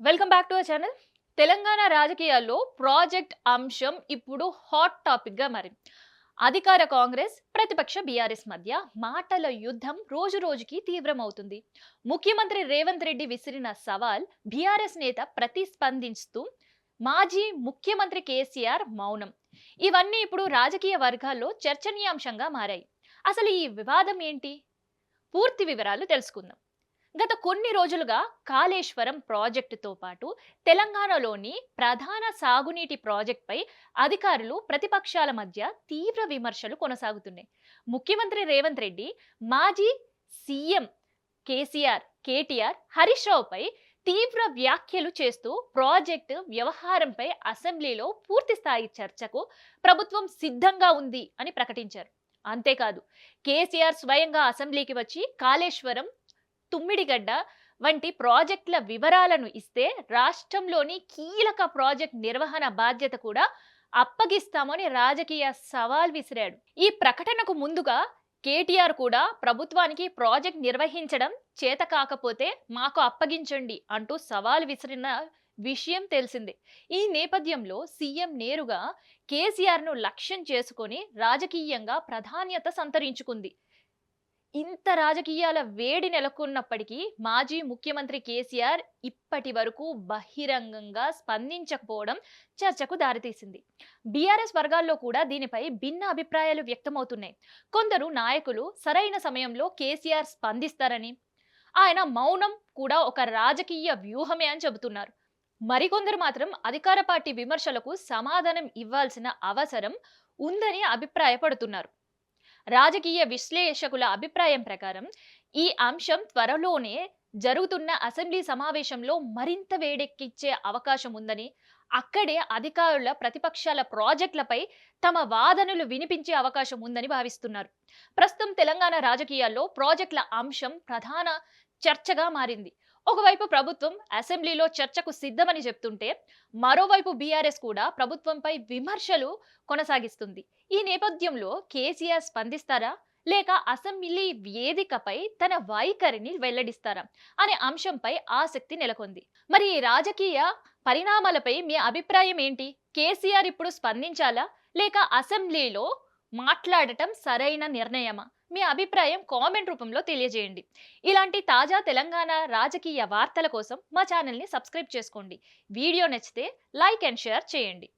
Welcome back to our channel. Telangana రాజకీయాల్లో project అంశం ఇప్పుడు హాట్ టాపిక్ గా మారింది. అధికార కాంగ్రెస్, ప్రతిపక్ష బీఆర్ఎస్ మధ్య మాటల యుద్ధం రోజు రోజుకి తీవ్రమవుతుంది. ముఖ్యమంత్రి రేవంత్ రెడ్డి విసిరిన సవాల్ బీఆర్ఎస్ నేత ప్రతిస్పందిస్తూ మాజీ ముఖ్యమంత్రి కేసీఆర్ మౌనం. ఇవన్నీ ఇప్పుడు రాజకీయ వర్గాల్లో చర్చనీయాంశంగా మారాయి. అసలు ఈ వివాదం ఏంటి? పూర్తి వివరాలు తెలుసుకుందాం. గత కొన్ని రోజులుగా కాళేశ్వరం ప్రాజెక్టుతో పాటు తెలంగాణలోని ప్రధాన సాగునీటి ప్రాజెక్టుపై అధికారులు, ప్రతిపక్షాల మధ్య తీవ్ర విమర్శలు కొనసాగుతున్నాయి. ముఖ్యమంత్రి రేవంత్ రెడ్డి, మాజీ సీఎం కేటీఆర్, హరీష్ రావుపై తీవ్ర వ్యాఖ్యలు చేస్తూ ప్రాజెక్టు వ్యవహారంపై అసెంబ్లీలో పూర్తి స్థాయి చర్చకు ప్రభుత్వం సిద్ధంగా ఉంది అని ప్రకటించారు. అంతేకాదు, కేసీఆర్ స్వయంగా అసెంబ్లీకి వచ్చి కాళేశ్వరం, తుమ్మిడిగడ్డ వంటి ప్రాజెక్టుల వివరాలను ఇస్తే రాష్ట్రంలోని కీలక ప్రాజెక్ట్ నిర్వహణ బాధ్యత కూడా అప్పగిస్తామని రాజకీయ సవాల్ విసిరాడు. ఈ ప్రకటనకు ముందుగా కేటీఆర్ కూడా ప్రభుత్వానికి ప్రాజెక్ట్ నిర్వహించడం చేత కాకపోతే మాకు అప్పగించండి అంటూ సవాల్ విసిరిన విషయం తెలిసిందే. ఈ నేపథ్యంలో సీఎం నేరుగా కేసీఆర్ను లక్ష్యం చేసుకొని రాజకీయంగా ప్రాధాన్యత సంతరించుకుంది. ఇంత రాజకీయాల వేడి నెలకొన్నప్పటికీ మాజీ ముఖ్యమంత్రి కేసీఆర్ ఇప్పటి వరకు బహిరంగంగా స్పందించకపోవడం చర్చకు దారితీసింది. బీఆర్ఎస్ వర్గాల్లో కూడా దీనిపై భిన్న అభిప్రాయాలు వ్యక్తమవుతున్నాయి. కొందరు నాయకులు సరైన సమయంలో కేసీఆర్ స్పందిస్తారని, ఆయన మౌనం కూడా ఒక రాజకీయ వ్యూహమే అని చెబుతున్నారు. మరికొందరు మాత్రం అధికార పార్టీ విమర్శలకు సమాధానం ఇవ్వాల్సిన అవసరం ఉందని అభిప్రాయపడుతున్నారు. రాజకీయ విశ్లేషకుల అభిప్రాయం ప్రకారం ఈ అంశం త్వరలోనే జరుగుతున్న అసెంబ్లీ సమావేశంలో మరింత వేడెక్కించే అవకాశం ఉందని, అక్కడే అధికారుల, ప్రతిపక్షాల ప్రాజెక్టులపై తమ వాదనలు వినిపించే అవకాశం ఉందని భావిస్తున్నారు. ప్రస్తుతం తెలంగాణ రాజకీయాల్లో ప్రాజెక్టుల అంశం ప్రధాన చర్చగా మారింది. ఒకవైపు ప్రభుత్వం అసెంబ్లీలో చర్చకు సిద్ధమని చెప్తుంటే, మరోవైపు బీఆర్ఎస్ కూడా ప్రభుత్వంపై విమర్శలు కొనసాగిస్తుంది. ఈ నేపథ్యంలో కేసీఆర్ స్పందిస్తారా, లేక అసెంబ్లీ వేదికపై తన వైఖరిని వెల్లడిస్తారా అనే అంశంపై ఆసక్తి నెలకొంది. మరి ఈ రాజకీయ పరిణామాలపై మీ అభిప్రాయం ఏంటి? కేసీఆర్ ఇప్పుడు స్పందించాలా, లేక అసెంబ్లీలో మాట్లాడటం సరైన నిర్ణయమా? మీ అభిప్రాయం కామెంట్ రూపంలో తెలియజేయండి. ఇలాంటి తాజా తెలంగాణ రాజకీయ వార్తల కోసం మా ఛానల్ని సబ్స్క్రైబ్ చేసుకోండి. వీడియో నచ్చితే లైక్ అండ్ షేర్ చేయండి.